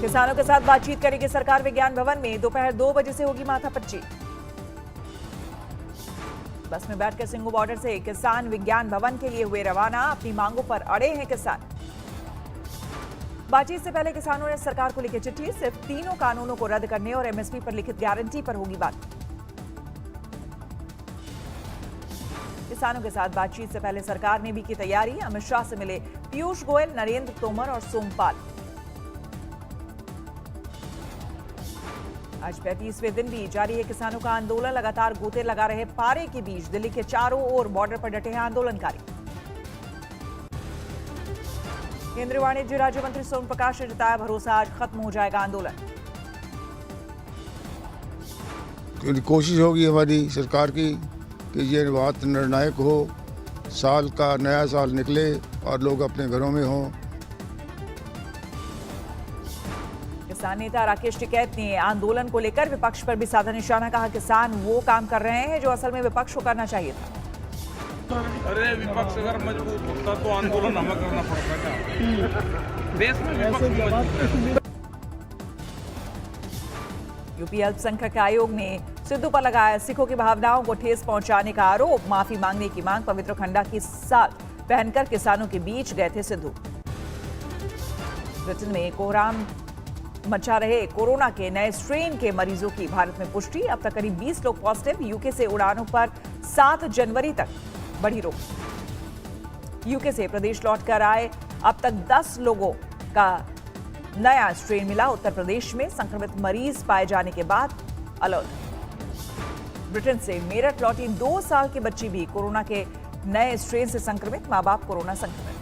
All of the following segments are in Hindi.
किसानों के साथ बातचीत करेगी सरकार। विज्ञान भवन में दोपहर 2 बजे से होगी माथापच्ची। बस में बैठकर सिंघू बॉर्डर से किसान विज्ञान भवन के लिए हुए रवाना। अपनी मांगों पर अड़े हैं किसान। बातचीत से पहले किसानों ने सरकार को लिखी चिट्ठी। सिर्फ तीनों कानूनों को रद्द करने और एमएसपी पर लिखित गारंटी पर होगी बात। किसानों के साथ बातचीत से पहले सरकार ने भी की तैयारी। अमित शाह से मिले पीयूष गोयल, नरेंद्र तोमर और सोमपाल। आज 35वें दिन भी जारी है किसानों का आंदोलन। लगातार गोते लगा रहे पारे के बीच दिल्ली के चारों ओर बॉर्डर पर डटे हैं आंदोलनकारी। केंद्रीय वाणिज्य राज्य मंत्री सोम प्रकाश ने जताया भरोसा, आज खत्म हो जाएगा आंदोलन। कोशिश होगी हमारी सरकार की कि ये बात निर्णायक हो, साल का नया साल निकले और लोग अपने घरों में हों। किसान नेता राकेश टिकैत ने आंदोलन को लेकर विपक्ष पर भी साधा निशाना। कहा किसान वो काम कर रहे हैं जो असल में विपक्ष को करना चाहिए था। अरे विपक्ष अगर मजबूत होता तो आंदोलन हमें करना पड़ता क्या? देश में विपक्ष। यूपी अल्पसंख्यक आयोग ने सिद्धू पर लगाया सिखों की भावनाओं को ठेस पहुंचाने का आरोप। माफी मांगने की मांग। पवित्र खंडा की साथ पहनकर किसानों के बीच गए थे सिद्धू। ब्रिटेन में कोहराम मचा रहे कोरोना के नए स्ट्रेन के मरीजों की भारत में पुष्टि। अब तक करीब 20 लोग पॉजिटिव। यूके से उड़ानों पर 7 जनवरी तक बढ़ी रोक। यूके से प्रदेश लौटकर आए अब तक 10 लोगों का नया स्ट्रेन मिला। उत्तर प्रदेश में संक्रमित मरीज पाए जाने के बाद अलर्ट। ब्रिटेन से मेरठ लौटी 2 साल की बच्ची भी कोरोना के नए स्ट्रेन से संक्रमित। मां बाप कोरोना संक्रमित।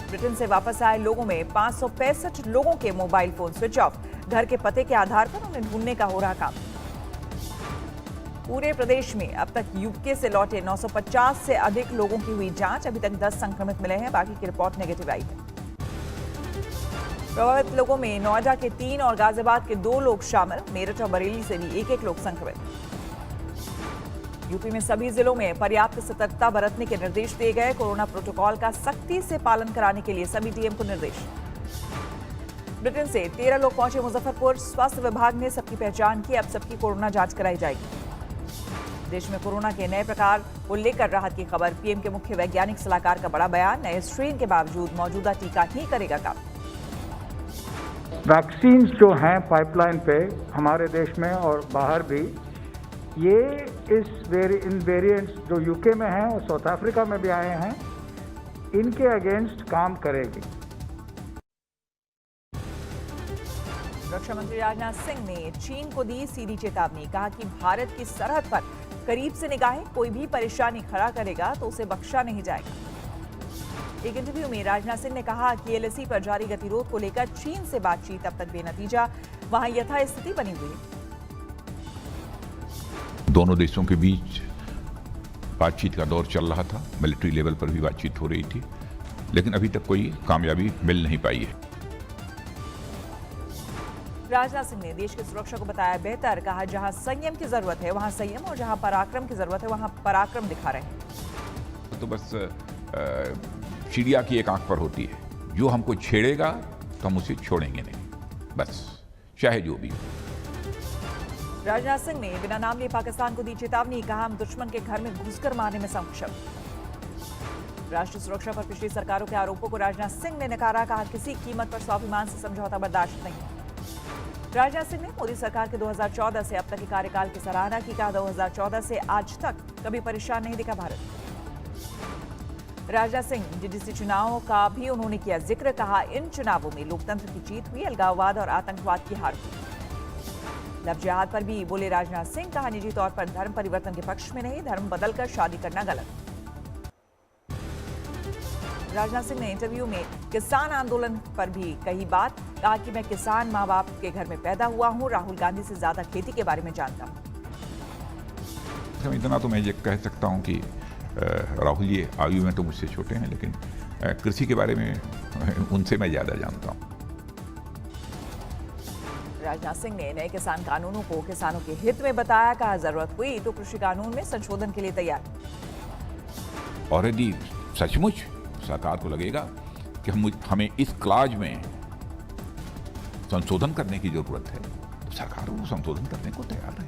ब्रिटेन से वापस आए लोगों में 565 लोगों के मोबाइल फोन स्विच ऑफ। घर के पते के आधार पर उन्हें ढूंढने का हो रहा काम। पूरे प्रदेश में अब तक यूके से लौटे 950 से अधिक लोगों की हुई जांच। अभी तक 10 संक्रमित मिले हैं, बाकी की रिपोर्ट नेगेटिव आई है। प्रभावित लोगों में नोएडा के 3 और गाजियाबाद के 2 लोग शामिल। मेरठ और बरेली से भी 1-1 लोग संक्रमित। यूपी में सभी जिलों में पर्याप्त सतर्कता बरतने के निर्देश दिए गए। कोरोना प्रोटोकॉल का सख्ती से पालन कराने के लिए सभी डीएम को निर्देश। ब्रिटेन से 13 लोग पहुंचे मुजफ्फरपुर। स्वास्थ्य विभाग ने सबकी पहचान की। अब सबकी कोरोना जांच कराई जाएगी। देश में कोरोना के नए प्रकार को लेकर राहत की खबर। पीएम के मुख्य वैज्ञानिक सलाहकार का बड़ा बयान। नए स्ट्रेन के बावजूद मौजूदा टीका ही करेगा काम। वैक्सीन जो हैं पाइपलाइन पे हमारे देश में और बाहर भी, ये इन वेरिएंट्स जो यूके में हैं और साउथ अफ्रीका में भी आए हैं, इनके अगेंस्ट काम करेगी। रक्षा मंत्री राजनाथ सिंह ने चीन को दी सीधी चेतावनी। कहा कि भारत की सरहद पर करीब से निगाहें, कोई भी परेशानी खड़ा करेगा तो उसे बख्शा नहीं जाएगा। एक इंटरव्यू में राजनाथ सिंह ने कहा कि एलएसी पर जारी गतिरोध को लेकर चीन से बातचीत अब तक बेनतीजा। वहां यथास्थिति बनी हुई है। दोनों देशों के बीच बातचीत का दौर चल रहा था। मिलिट्री लेवल पर भी बातचीत हो रही थी, लेकिन अभी तक कोई कामयाबी मिल नहीं पाई है। राजनाथ सिंह ने देश की सुरक्षा को बताया बेहतर। कहा जहां संयम की जरूरत है वहां संयम, और जहां पराक्रम की जरूरत है वहां पराक्रम दिखा रहे हैं। तो बस चिड़िया की एक आंख पर होती है। जो हमको छेड़ेगा तो हम उसे छोड़ेंगे नहीं, बस चाहे जो भी हो। राजनाथ सिंह ने बिना नाम लिए पाकिस्तान को दी चेतावनी। कहा हम दुश्मन के घर में घुसकर मारने में सक्षम। राष्ट्रीय सुरक्षा पर पिछली सरकारों के आरोपों को राजनाथ सिंह ने नकारा। कहा किसी कीमत पर स्वाभिमान से समझौता बर्दाश्त नहीं। राजनाथ सिंह ने मोदी सरकार के 2014 से अब तक के कार्यकाल की सराहना की। कहा 2014 से आज तक कभी परेशान नहीं दिखा भारत। राजनाथ सिंह डीडीसी चुनावों का भी उन्होंने किया जिक्र। कहा इन चुनावों में लोकतंत्र की जीत हुई, अलगाववाद और आतंकवाद की हार हुई। लव जिहाद पर भी बोले राजनाथ सिंह। कहा निजी तौर पर धर्म परिवर्तन के पक्ष में नहीं, धर्म बदलकर शादी करना गलत। राजनाथ सिंह ने इंटरव्यू में किसान आंदोलन पर भी कही बात। कहा कि मैं किसान मां बाप के घर में पैदा हुआ हूं। राहुल गांधी से ज्यादा खेती के बारे में जानता हूं। इतना तो मैं ये कह सकता हूं कि राहुल जी आयु में तो मुझसे छोटे हैं, लेकिन कृषि के बारे में उनसे मैं ज्यादा जानता हूं। राजनाथ सिंह ने नए किसान कानूनों को किसानों के हित में बताया। कहा जरूरत हुई तो कृषि कानून में संशोधन के लिए तैयार। और यदि सचमुच सरकार को लगेगा कि हमें इस क्लाज में संशोधन करने की जरूरत है तो सरकार वो संशोधन करने को तैयार है।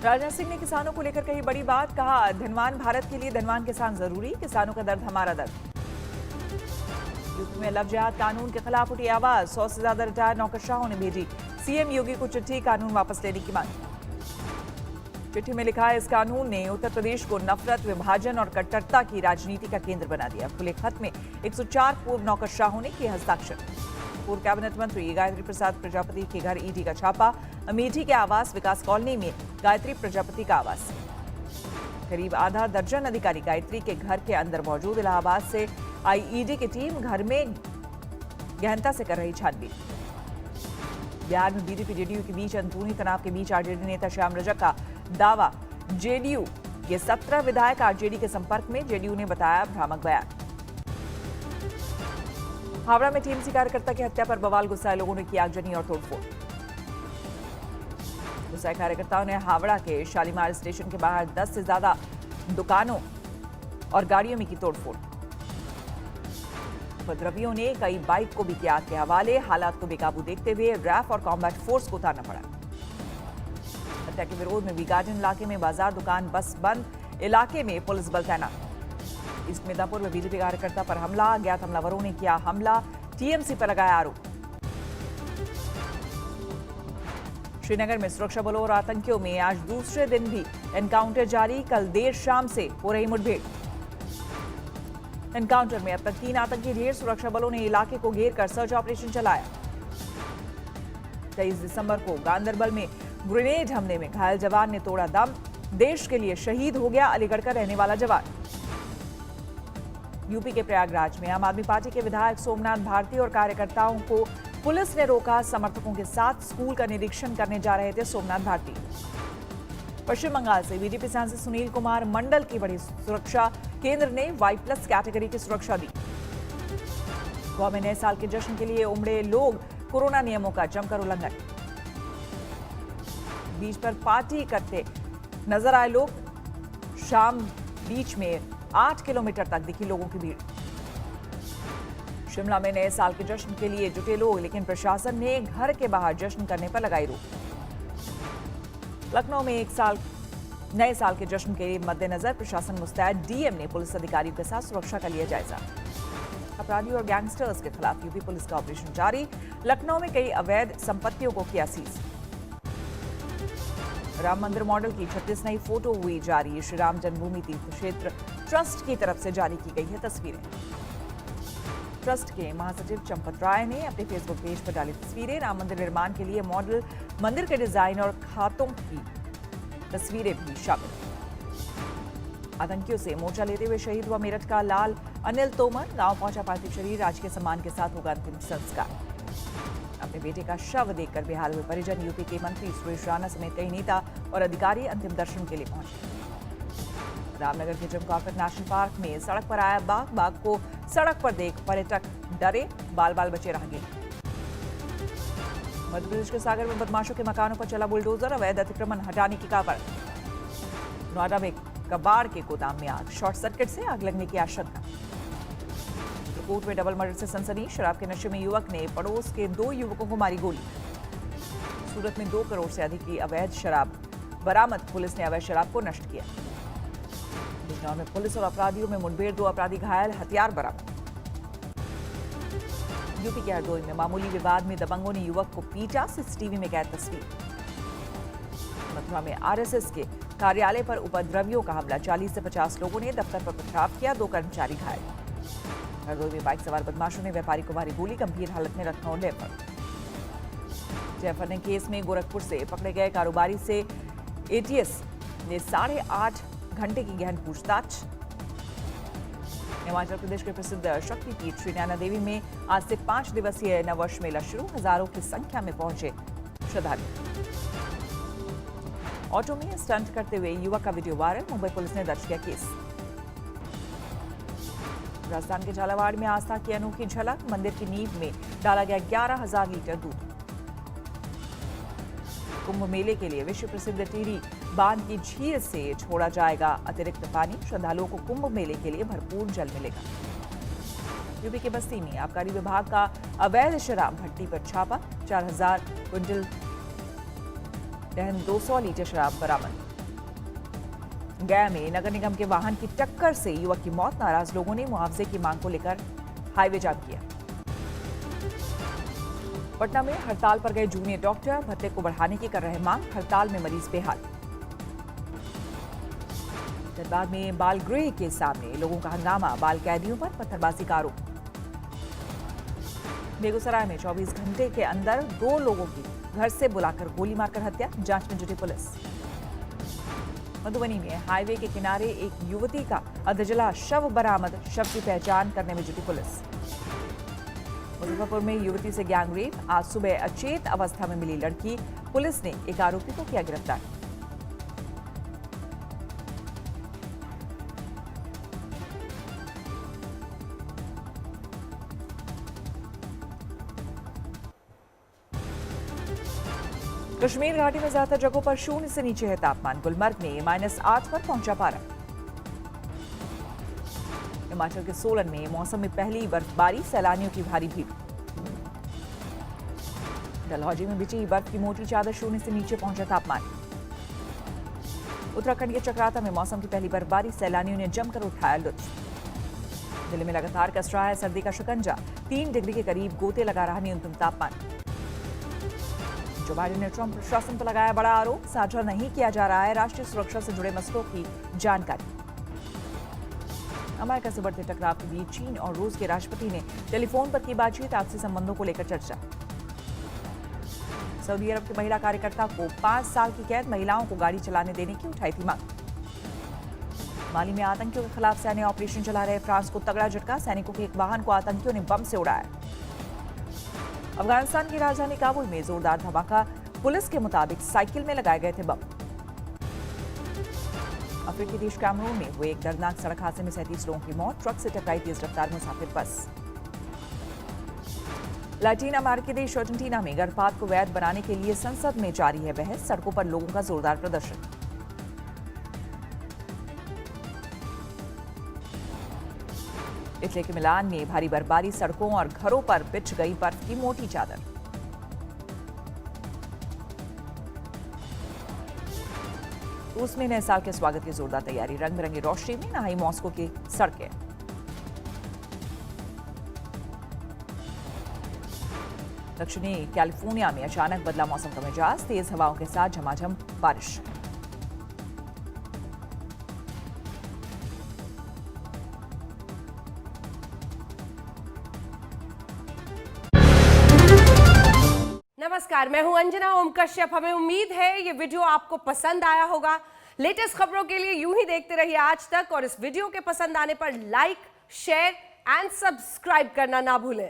राजनाथ सिंह ने किसानों को लेकर कही बड़ी बात, कहा धनवान भारत के लिए धनवान किसान जरूरी, किसानों का दर्द हमारा दर्द। यूपी में लव जिहाद कानून के खिलाफ उठी आवाज, 100 से ज्यादा रिटायर्ड नौकरशाहों ने भेजी सीएम योगी को चिट्ठी, कानून वापस लेने की मांग। चिट्ठी में लिखा है इस कानून ने उत्तर प्रदेश को नफरत, विभाजन और कट्टरता की राजनीति का केंद्र बना दिया। खुले खत में 104 पूर्व नौकरशाहों ने किए हस्ताक्षर। पूर्व कैबिनेट मंत्री गायत्री प्रसाद प्रजापति के घर ईडी का छापा, अमेठी के आवास विकास कॉलोनी में गायत्री प्रजापति का आवास। करीब आधा दर्जन अधिकारी गायत्री के घर के अंदर मौजूद। इलाहाबाद से आई ईडी की टीम घर में गहनता से कर रही छानबीन। बिहार में बीजेपी जेडीयू के बीच अंदरूनी तनाव के बीच आरजेडी नेता श्याम रजक का दावा, जेडीयू के 17 विधायक आरजेडी के संपर्क में, जेडीयू ने बताया भ्रामक बयान। हावड़ा में टीएमसी कार्यकर्ता की हत्या पर बवाल, गुस्साए लोगों ने की आगजनी और तोड़फोड़। गुस्साए कार्यकर्ताओं ने हावड़ा के शालीमार स्टेशन के बाहर 10 से ज्यादा दुकानों और गाड़ियों में की तोड़फोड़। उपद्रवियों ने कई बाइक को भी किया आग के हवाले। हालात को बेकाबू देखते हुए रैफ और कॉम्बैट फोर्स को उतारना पड़ा। हत्या के विरोध में वी गार्डन इलाके में बाजार, दुकान, बस बंद, इलाके में पुलिस बल तैनात। ईस्ट मिदनापुर में बीजेपी कार्यकर्ता पर हमला, अज्ञात हमलावरों ने किया हमला, टीएमसी पर लगाया आरोप। श्रीनगर में सुरक्षा बलों और आतंकियों में आज दूसरे दिन भी एनकाउंटर जारी, कल देर शाम से हो रही मुठभेड़। एनकाउंटर में अब तक 3 आतंकी ढेर, सुरक्षा बलों ने इलाके को घेर कर सर्च ऑपरेशन चलाया। 23 दिसंबर को गांदरबल में ग्रेनेड हमले में घायल जवान ने तोड़ा दम, देश के लिए शहीद हो गया अलीगढ़ का रहने वाला जवान। यूपी के प्रयागराज में आम आदमी पार्टी के विधायक सोमनाथ भारती और कार्यकर्ताओं को पुलिस ने रोका। समर्थकों के साथ स्कूल का निरीक्षण करने जा रहे थे सोमनाथ भारती। पश्चिम बंगाल से बीजेपी सांसद सुनील कुमार मंडल की बड़ी सुरक्षा, केंद्र ने Y+ कैटेगरी की सुरक्षा दी। गोवा में नए साल के जश्न के लिए उमड़े लोग, कोरोना नियमों का जमकर उल्लंघन। बीच पर पार्टी करते नजर आए लोग, शाम बीच में 8 किलोमीटर तक दिखी लोगों की भीड़। शिमला में नए साल के जश्न के लिए जुटे लोग, लेकिन प्रशासन ने घर के बाहर जश्न करने पर लगाई रोक। लखनऊ में नए साल के जश्न के मद्देनजर प्रशासन मुस्तैद, डीएम ने पुलिस अधिकारियों के साथ सुरक्षा का लिया जायजा। अपराधियों और गैंगस्टर्स के खिलाफ यूपी पुलिस का ऑपरेशन जारी, लखनऊ में कई अवैध संपत्तियों को किया सीज। राम मंदिर मॉडल की 36 नई फोटो हुई जारी, श्री राम जन्मभूमि तीर्थ क्षेत्र ट्रस्ट की तरफ से जारी की गई है तस्वीरें। ट्रस्ट के महासचिव चंपत राय ने अपने फेसबुक पेज पर डाली तस्वीरें। राम मंदिर निर्माण के लिए मॉडल, मंदिर के डिजाइन और खातों की तस्वीरें भी शामिल। आतंकियों से मोर्चा लेते हुए शहीद हुआ मेरठ का लाल अनिल तोमर, गांव पहुंचा पार्थिव शरीर, राजकीय सम्मान के साथ होगा अंतिम संस्कार। अपने बेटे का शव देखकर बेहाल हुए परिजन, यूपी के मंत्री सुरेश राणा समेत कई नेता और अधिकारी अंतिम दर्शन के लिए पहुंचे। रामनगर के जिम कॉर्बेट नेशनल पार्क में सड़क पर आया बाघ, बाघ को सड़क पर देख पर्यटक डरे, बाल बाल बचे रह गए। मध्य प्रदेश के सागर में बदमाशों के मकानों पर चला बुलडोजर, अवैध अतिक्रमण हटाने की कावड़। नोएडा में कबाड़ के गोदाम में आग, शॉर्ट सर्किट से आग लगने की आशंका। चित्रकूट में डबल मर्डर से सनसनी, शराब के नशे में युवक ने पड़ोस के 2 युवकों को मारी गोली। सूरत में 2 करोड़ से अधिक की अवैध शराब बरामद, पुलिस ने अवैध शराब को नष्ट किया। बिजनौर में पुलिस और अपराधियों में मुठभेड़, 2 अपराधी घायल, हथियार बरामद। यूपी के हरदोई में मामूली विवाद में दबंगों ने युवक को पीटा, सीसीटीवी में कैद तस्वीर। मथुरा में आरएसएस के कार्यालय पर उपद्रवियों का हमला, 40 से 50 लोगों ने दफ्तर पर पथराव किया, 2 कर्मचारी घायल। हरदोई में बाइक सवार बदमाशों ने व्यापारी को मारी गोली, गंभीर हालत में लखनऊ रेफर। जयफर केस में गोरखपुर से पकड़े गए कारोबारी से एटीएस ने 8.5 घंटे की गहन पूछताछ। हिमाचल प्रदेश के प्रसिद्ध शक्तिपीठ श्री नैना देवी में आज से 5 दिवसीय नववर्ष मेला शुरू, हजारों की संख्या में पहुंचे श्रद्धालु। ऑटो में स्टंट करते हुए युवक का वीडियो वायरल, मुंबई पुलिस ने दर्ज किया केस। राजस्थान के झालावाड़ में आस्था की अनोखी झलक, मंदिर की नींव में डाला गया 11,000 लीटर दूध। कुंभ मेले के लिए विश्व प्रसिद्ध टिहरी बांध की झील से छोड़ा जाएगा अतिरिक्त पानी, श्रद्धालुओं को कुंभ मेले के लिए भरपूर जल मिलेगा। यूपी के बस्ती में आबकारी विभाग का अवैध शराब भट्टी पर छापा, 4000 क्विंटल दहन 200 लीटर शराब बरामद। गया में नगर निगम के वाहन की टक्कर से युवक की मौत, नाराज लोगों ने मुआवजे की मांग को लेकर हाईवे जाम किया। पटना में हड़ताल पर गए जूनियर डॉक्टर भत्ते को बढ़ाने की कर रहे मांग, हड़ताल में मरीज बेहाल। धनबाद में बाल गृह के सामने लोगों का हंगामा, बाल कैदियों पर पत्थरबाजी का आरोप। बेगूसराय में 24 घंटे के अंदर 2 लोगों की घर से बुलाकर गोली मारकर हत्या, जांच में जुटी पुलिस। मधुबनी में हाईवे के किनारे एक युवती का अधजला शव बरामद, शव की पहचान करने में जुटी पुलिस। मुजफ्फरपुर में युवती से गैंगरेप, आज सुबह अचेत अवस्था में मिली लड़की, पुलिस ने एक आरोपी को किया गिरफ्तार। कश्मीर घाटी में ज्यादातर जगहों पर 0 से नीचे है तापमान, गुलमर्ग में -8 पर पहुंचा पारा। हिमाचल के सोलन में मौसम में पहली बर्फबारी, सैलानियों की भारी भीड़। डलहौजी में बिछी बर्फ की मोटी चादर, 0 से नीचे पहुंचा तापमान। उत्तराखंड के चक्राता में मौसम की पहली बर्फबारी, सैलानियों ने जमकर उठाया लुत्फ। दिल्ली में लगातार कस रहा है सर्दी का शिकंजा, 3 डिग्री के करीब गोते लगा रहा न्यूनतम तापमान। जो बाइडेन ने ट्रंप प्रशासन पर लगाया बड़ा आरोप, साझा नहीं किया जा रहा है राष्ट्रीय सुरक्षा से जुड़े मसलों की जानकारी। अमेरिका से बढ़ते टकराव के बीच चीन और रूस के राष्ट्रपति ने टेलीफोन पर की बातचीत, आपसी संबंधों को लेकर चर्चा। सऊदी अरब की महिला कार्यकर्ता को 5 साल की कैद, महिलाओं को गाड़ी चलाने देने की उठाई थी मांग। माली में आतंकियों के खिलाफ सैन्य ऑपरेशन चला रहे फ्रांस को तगड़ा झटका, सैनिकों के एक वाहन को आतंकियों ने बम से उड़ाया। अफगानिस्तान की राजधानी काबुल में जोरदार धमाका, पुलिस के मुताबिक साइकिल में लगाए गए थे बम। अफ्रीकी देश कैमरून में हुए एक दर्दनाक सड़क हादसे में 37 लोगों की मौत, ट्रक से टकराई तेज रफ्तार मुसाफिर बस। लैटिन अमेरिकी देश अर्जेंटीना में गर्भपात को वैध बनाने के लिए संसद में जारी है बहस, सड़कों पर लोगों का जोरदार प्रदर्शन। इटली के मिलान में भारी बर्फबारी, सड़कों और घरों पर बिछ गई बर्फ की मोटी चादर। रूस में नए साल के स्वागत की जोरदार तैयारी, रंग बिरंगी रोशनी में नहाई मॉस्को की सड़कें। दक्षिणी कैलिफोर्निया में अचानक बदला मौसम का मिजाज, तेज हवाओं के साथ झमाझम बारिश। नमस्कार, मैं हूं अंजना ओम कश्यप। हमें उम्मीद है ये वीडियो आपको पसंद आया होगा। लेटेस्ट खबरों के लिए यूं ही देखते रहिए आज तक, और इस वीडियो के पसंद आने पर लाइक, शेयर एंड सब्सक्राइब करना ना भूलें।